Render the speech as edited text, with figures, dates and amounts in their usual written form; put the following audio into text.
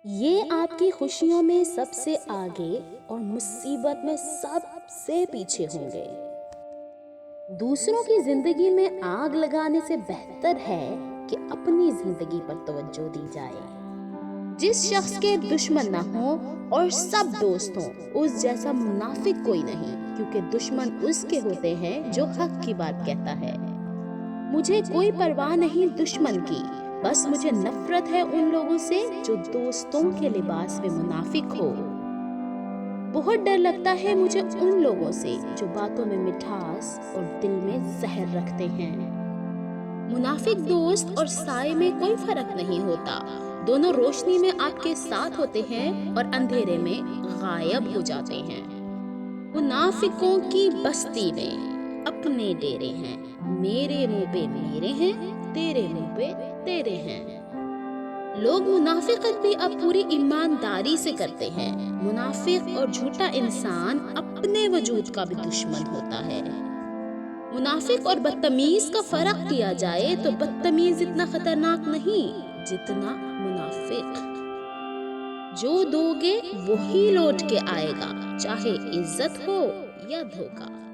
یہ آپ کی خوشیوں میں سب سے آگے اور مصیبت میں سب سے پیچھے ہوں گے۔ دوسروں کی زندگی میں آگ لگانے سے بہتر ہے کہ اپنی زندگی پر توجہ دی جائے۔ جس شخص کے دشمن نہ ہوں اور سب دوست ہوں، اس جیسا منافق کوئی نہیں، کیونکہ دشمن اس کے ہوتے ہیں جو حق کی بات کہتا ہے۔ مجھے کوئی پرواہ نہیں دشمن کی، بس مجھے نفرت ہے ان لوگوں سے جو دوستوں کے لباس میں منافق ہو۔ بہت ڈر لگتا ہے مجھے ان لوگوں سے جو باتوں میں مٹھاس اور دل میں زہر رکھتے ہیں۔ منافق دوست اور سائے میں کوئی فرق نہیں ہوتا، دونوں روشنی میں آپ کے ساتھ ہوتے ہیں اور اندھیرے میں غائب ہو جاتے ہیں۔ منافقوں کی بستی میں اپنے ڈیرے ہیں، میرے منہ پہ میرے ہیں، تیرے منہ پہ تیرے ہیں۔ لوگ منافقت بھی اب پوری ایمانداری سے کرتے ہیں۔ منافق اور جھوٹا انسان اپنے وجود کا بھی دشمن ہوتا ہے۔ منافق اور بدتمیز کا فرق کیا جائے تو بدتمیز اتنا خطرناک نہیں جتنا منافق۔ جو دو گے وہی لوٹ کے آئے گا، چاہے عزت ہو یا دھوکہ۔